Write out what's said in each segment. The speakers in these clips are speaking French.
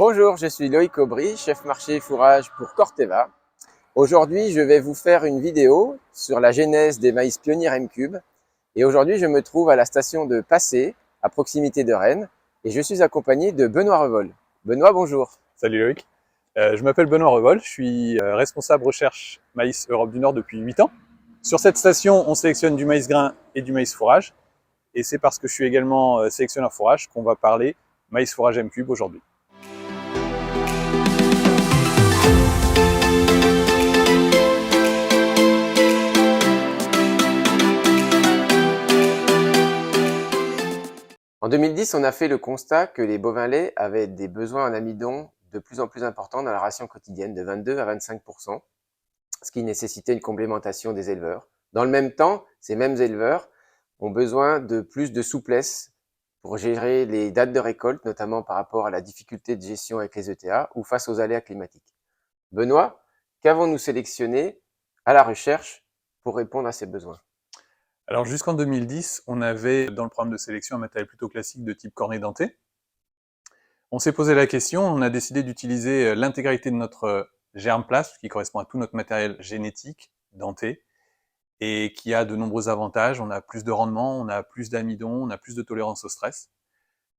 Bonjour, je suis Loïc Aubry, chef marché fourrage pour Corteva. Aujourd'hui, je vais vous faire une vidéo sur la genèse des maïs pionniers M-Cube. Et aujourd'hui, je me trouve à la station de Passé, à proximité de Rennes, et je suis accompagné de Benoît Revol. Benoît, bonjour. Salut Loïc, je m'appelle Benoît Revol, je suis responsable recherche maïs Europe du Nord depuis 8 ans. Sur cette station, on sélectionne du maïs grain et du maïs fourrage. Et c'est parce que je suis également sélectionneur fourrage qu'on va parler maïs fourrage M-Cube aujourd'hui. En 2010, on a fait le constat que les bovins laits avaient des besoins en amidon de plus en plus importants dans la ration quotidienne, de 22 à 25%, ce qui nécessitait une complémentation des éleveurs. Dans le même temps, ces mêmes éleveurs ont besoin de plus de souplesse pour gérer les dates de récolte, notamment par rapport à la difficulté de gestion avec les ETA ou face aux aléas climatiques. Benoît, qu'avons-nous sélectionné à la recherche pour répondre à ces besoins? Alors jusqu'en 2010, on avait dans le programme de sélection un matériel plutôt classique de type cornet denté. On s'est posé la question, on a décidé d'utiliser l'intégralité de notre germe-plasme, qui correspond à tout notre matériel génétique denté, et qui a de nombreux avantages. On a plus de rendement, on a plus d'amidon, on a plus de tolérance au stress.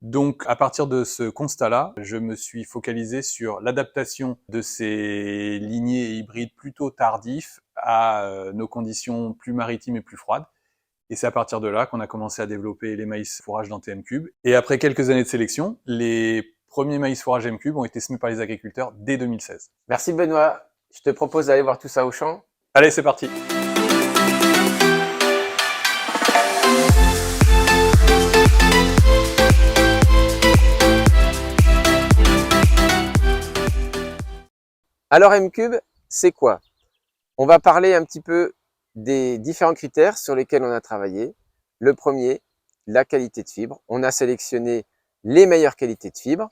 Donc, à partir de ce constat-là, je me suis focalisé sur l'adaptation de ces lignées hybrides plutôt tardifs à nos conditions plus maritimes et plus froides. Et c'est à partir de là qu'on a commencé à développer les maïs fourrage denté M-Cube. Et après quelques années de sélection, les premiers maïs fourrage M-Cube ont été semés par les agriculteurs dès 2016. Merci Benoît. Je te propose d'aller voir tout ça au champ. Allez, c'est parti! Alors M-Cube, c'est quoi? On va parler un petit peu des différents critères sur lesquels on a travaillé. Le premier, la qualité de fibre. On a sélectionné les meilleures qualités de fibre,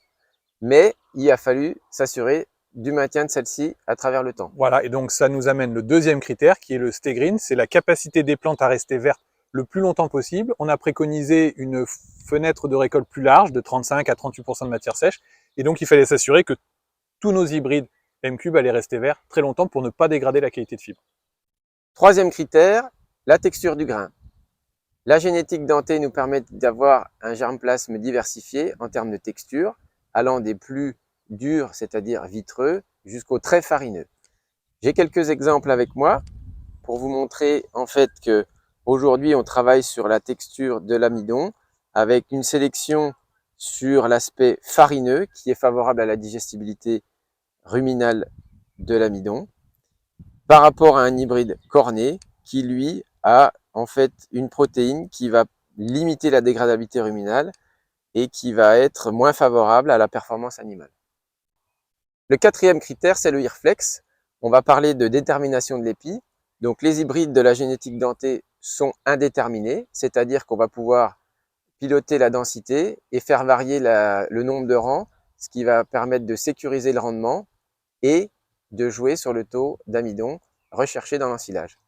mais il a fallu s'assurer du maintien de celle-ci à travers le temps. Voilà, et donc ça nous amène le deuxième critère qui est le stay green, c'est la capacité des plantes à rester vertes le plus longtemps possible. On a préconisé une fenêtre de récolte plus large, de 35 à 38% de matière sèche, et donc il fallait s'assurer que tous nos hybrides M-Cube allaient rester verts très longtemps pour ne pas dégrader la qualité de fibre. Troisième critère, la texture du grain. La génétique dentée nous permet d'avoir un germplasme diversifié en termes de texture, allant des plus durs, c'est-à-dire vitreux, jusqu'aux très farineux. J'ai quelques exemples avec moi pour vous montrer en fait que aujourd'hui on travaille sur la texture de l'amidon avec une sélection sur l'aspect farineux qui est favorable à la digestibilité ruminale de l'amidon par rapport à un hybride corné qui lui a en fait une protéine qui va limiter la dégradabilité ruminale et qui va être moins favorable à la performance animale. Le quatrième critère, c'est le HIRFlex. On va parler de détermination de l'épi. Donc les hybrides de la génétique dentée sont indéterminés, c'est-à-dire qu'on va pouvoir piloter la densité et faire varier le nombre de rangs, ce qui va permettre de sécuriser le rendement et de jouer sur le taux d'amidon recherché dans l'ensilage.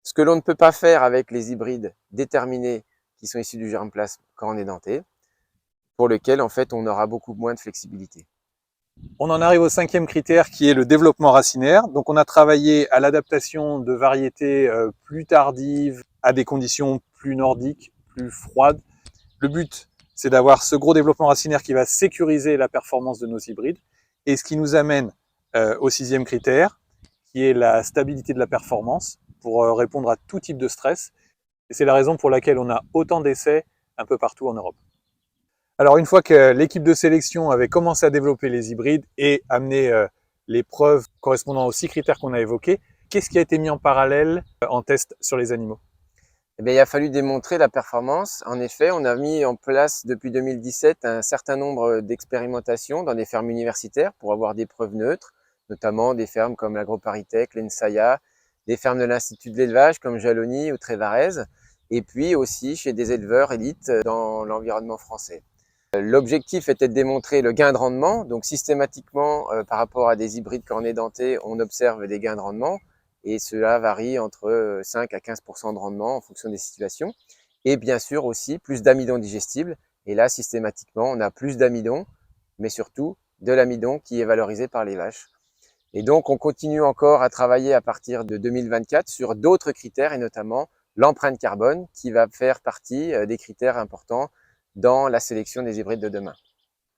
Ce que l'on ne peut pas faire avec les hybrides déterminés qui sont issus du germplasme cornet denté, pour lequel en fait on aura beaucoup moins de flexibilité. On en arrive au cinquième critère qui est le développement racinaire. Donc on a travaillé à l'adaptation de variétés plus tardives à des conditions plus nordiques, plus froides. Le but, c'est d'avoir ce gros développement racinaire qui va sécuriser la performance de nos hybrides. Et ce qui nous amène au sixième critère, qui est la stabilité de la performance pour répondre à tout type de stress. Et c'est la raison pour laquelle on a autant d'essais un peu partout en Europe. Alors une fois que l'équipe de sélection avait commencé à développer les hybrides et amené les preuves correspondant aux 6 critères qu'on a évoqués, qu'est-ce qui a été mis en parallèle en test sur les animaux? Eh bien, il a fallu démontrer la performance. En effet, on a mis en place depuis 2017 un certain nombre d'expérimentations dans des fermes universitaires pour avoir des preuves neutres, notamment des fermes comme l'AgroParisTech, l'ENSAIA, des fermes de l'Institut de l'élevage comme Jalony ou Trévarez, et puis aussi chez des éleveurs élites dans l'environnement français. L'objectif était de démontrer le gain de rendement, donc systématiquement par rapport à des hybrides cornet dentés, on observe des gains de rendement et cela varie entre 5 à 15% de rendement en fonction des situations. Et bien sûr aussi plus d'amidon digestible, et là systématiquement on a plus d'amidon, mais surtout de l'amidon qui est valorisé par les vaches. Et donc, on continue encore à travailler à partir de 2024 sur d'autres critères et notamment l'empreinte carbone qui va faire partie des critères importants dans la sélection des hybrides de demain.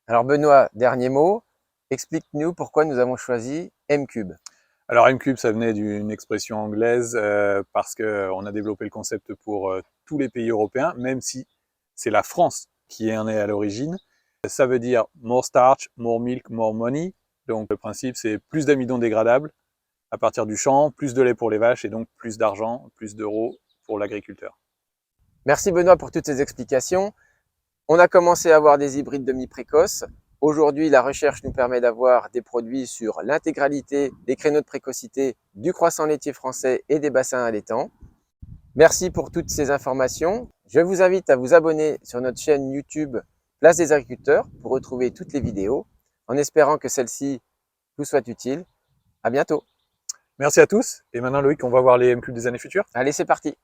Alors Benoît, dernier mot, explique-nous pourquoi nous avons choisi M-Cube. Alors M-Cube, ça venait d'une expression anglaise parce qu'on a développé le concept pour tous les pays européens, même si c'est la France qui en est à l'origine. Ça veut dire more starch, more milk, more money. Donc le principe, c'est plus d'amidon dégradable à partir du champ, plus de lait pour les vaches et donc plus d'argent, plus d'euros pour l'agriculteur. Merci Benoît pour toutes ces explications. On a commencé à avoir des hybrides de mi-précoces. Aujourd'hui, la recherche nous permet d'avoir des produits sur l'intégralité des créneaux de précocité du croissant laitier français et des bassins allaitants. Merci pour toutes ces informations. Je vous invite à vous abonner sur notre chaîne YouTube Place des agriculteurs pour retrouver toutes les vidéos, en espérant que celles-ci vous soient utiles. À bientôt. Merci à tous. Et maintenant Loïc, on va voir les M-Cube des années futures. Allez, c'est parti.